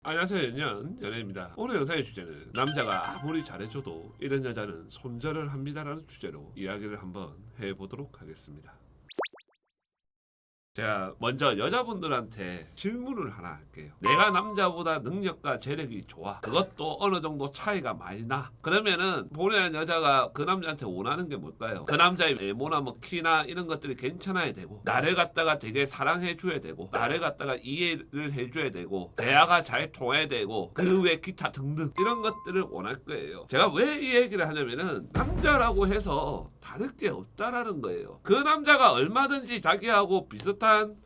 안녕하세요, 연예입니다. 오늘 영상의 주제는 남자가 아무리 잘해줘도 이런 여자는 손절을 합니다라는 주제로 이야기를 한번 해보도록 하겠습니다. 제가 먼저 여자분들한테 질문을 하나 할게요. 내가 남자보다 능력과 재력이 좋아. 그것도 어느 정도 차이가 많이 나. 그러면은 본인의 여자가 그 남자한테 원하는 게 뭘까요? 그 남자의 외모나 뭐 키나 이런 것들이 괜찮아야 되고, 나를 갖다가 되게 사랑해 줘야 되고, 나를 갖다가 이해를 해줘야 되고, 대화가 잘 통해야 되고, 그 외 기타 등등 이런 것들을 원할 거예요. 제가 왜 이 얘기를 하냐면은 남자라고 해서 다를 게 없다라는 거예요. 그 남자가 얼마든지 자기하고 비슷한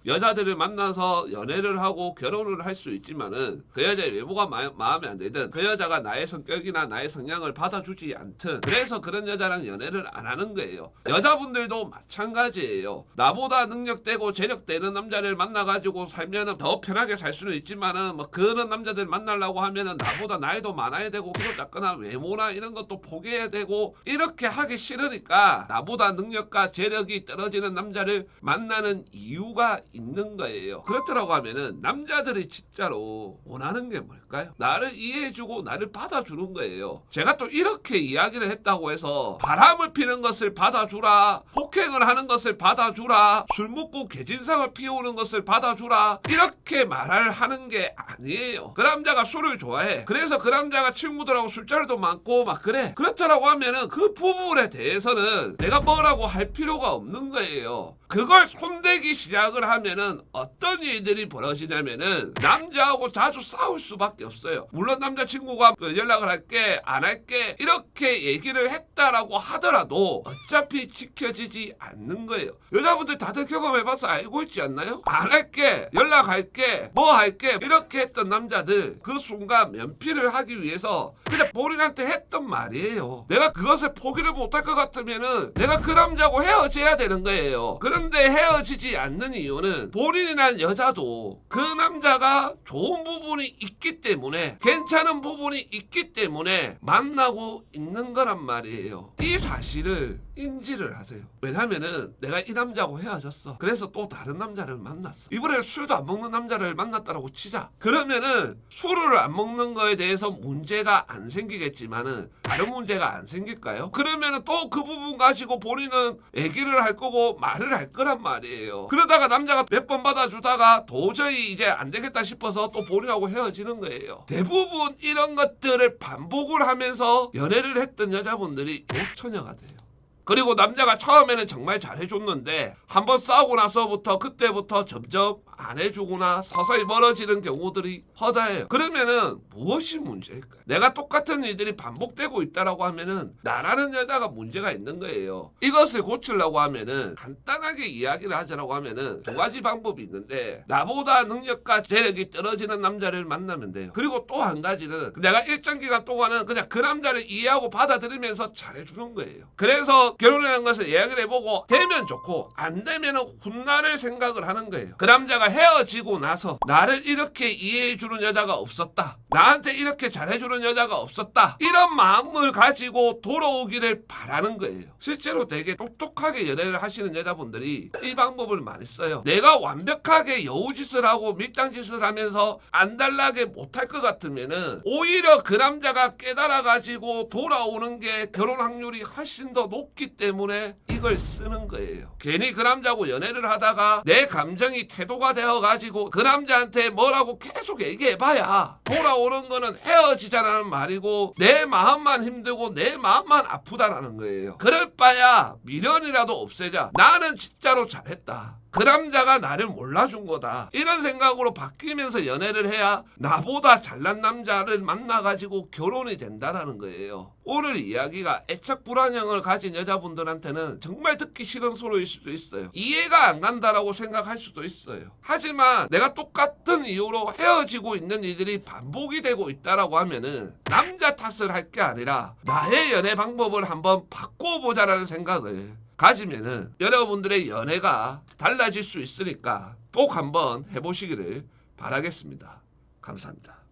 여자들을 만나서 연애를 하고 결혼을 할 수 있지만은 그 여자의 외모가 마음에 안 들든, 그 여자가 나의 성격이나 나의 성향을 받아주지 않든, 그래서 그런 여자랑 연애를 안 하는 거예요. 여자분들도 마찬가지예요. 나보다 능력되고 재력되는 남자를 만나가지고 살면은 더 편하게 살 수는 있지만은 뭐 그런 남자들 만나려고 하면은 나보다 나이도 많아야 되고, 키도 작거나 외모나 이런 것도 포기해야 되고, 이렇게 하기 싫으니까 나보다 능력과 재력이 떨어지는 남자를 만나는 이유가 있는 거예요. 그렇더라고 하면은 남자들이 진짜로 원하는 게 뭘까요? 나를 이해해주고 나를 받아주는 거예요. 제가 또 이렇게 이야기를 했다고 해서 바람을 피는 것을 받아주라, 폭행을 하는 것을 받아주라, 술 먹고 개진상을 피우는 것을 받아주라, 이렇게 말을 하는 게 아니에요. 그 남자가 술을 좋아해. 그래서 그 남자가 친구들하고 술자리도 많고 막 그래. 그렇더라고 하면은 그 부분에 대해서는 내가 뭐라고 할 필요가 없는 거예요. 그걸 손대기 시작을 하면은 어떤 일들이 벌어지냐면은 남자하고 자주 싸울 수밖에 없어요. 물론 남자친구가 연락을 할게 안 할게 이렇게 얘기를 했다라고 하더라도 어차피 지켜지지 않는 거예요. 여자분들 다들 경험해봐서 알고 있지 않나요? 안 할게, 연락할게, 뭐 할게 이렇게 했던 남자들 그 순간 면피를 하기 위해서 그냥 본인한테 했던 말이에요. 내가 그것을 포기를 못할 것 같으면은 내가 그 남자하고 헤어져야 되는 거예요. 그런데 헤어지지 않는 이유는 본인이란 여자도 그 남자가 좋은 부분이 있기 때문에, 괜찮은 부분이 있기 때문에 만나고 있는 거란 말이에요. 이 사실을 인지를 하세요. 왜냐면은 내가 이 남자하고 헤어졌어. 그래서 또 다른 남자를 만났어. 이번에 술도 안 먹는 남자를 만났다라고 치자. 그러면은 술을 안 먹는 거에 대해서 문제가 안 생기겠지만은 다른 문제가 안 생길까요? 그러면은 또 그 부분 가지고 본인은 얘기를 할 거고 말을 할 거란 말이에요. 그러다가 남자가 몇 번 받아주다가 도저히 이제 안 되겠다 싶어서 또 본인하고 헤어지는 거예요. 대부분 이런 것들을 반복을 하면서 연애를 했던 여자분들이 노처녀가 돼요. 그리고 남자가 처음에는 정말 잘해줬는데 한번 싸우고 나서부터 그때부터 점점 안 해주거나 서서히 멀어지는 경우들이 허다해요. 그러면은 무엇이 문제일까요? 내가 똑같은 일들이 반복되고 있다라고 하면은 나라는 여자가 문제가 있는 거예요. 이것을 고치려고 하면은 간단하게 이야기를 하자라고 하면은 두 가지 방법이 있는데, 나보다 능력과 재력이 떨어지는 남자를 만나면 돼요. 그리고 또 한 가지는 내가 일정 기간 동안은 그냥 그 남자를 이해하고 받아들이면서 잘해주는 거예요. 그래서 결혼이라는 것을 이야기를 해보고 되면 좋고 안 되면은 훗날을 생각을 하는 거예요. 그 남자가 헤어지고 나서 나를 이렇게 이해해주는 여자가 없었다, 나한테 이렇게 잘해주는 여자가 없었다, 이런 마음을 가지고 돌아오기를 바라는 거예요. 실제로 되게 똑똑하게 연애를 하시는 여자분들이 이 방법을 많이 써요. 내가 완벽하게 여우짓을 하고 밀당짓을 하면서 안달나게 못할 것 같으면은 오히려 그 남자가 깨달아가지고 돌아오는 게 결혼 확률이 훨씬 더 높기 때문에 이걸 쓰는 거예요. 괜히 그 남자하고 연애를 하다가 내 감정이 태도가 되어가지고 그 남자한테 뭐라고 계속 얘기해봐야 돌아오는 거는 헤어지자라는 말이고 내 마음만 힘들고 내 마음만 아프다라는 거예요. 그럴 바야 미련이라도 없애자. 나는 진짜로 잘했다, 그 남자가 나를 몰라준 거다, 이런 생각으로 바뀌면서 연애를 해야 나보다 잘난 남자를 만나가지고 결혼이 된다라는 거예요. 오늘 이야기가 애착 불안형을 가진 여자분들한테는 정말 듣기 싫은 소리일 수도 있어요. 이해가 안 간다라고 생각할 수도 있어요. 하지만 내가 똑같은 이유로 헤어지고 있는 일들이 반복이 되고 있다라고 하면은 남자 탓을 할 게 아니라 나의 연애 방법을 한번 바꿔보자라는 생각을 가지면은 여러분들의 연애가 달라질 수 있으니까 꼭 한번 해보시기를 바라겠습니다. 감사합니다.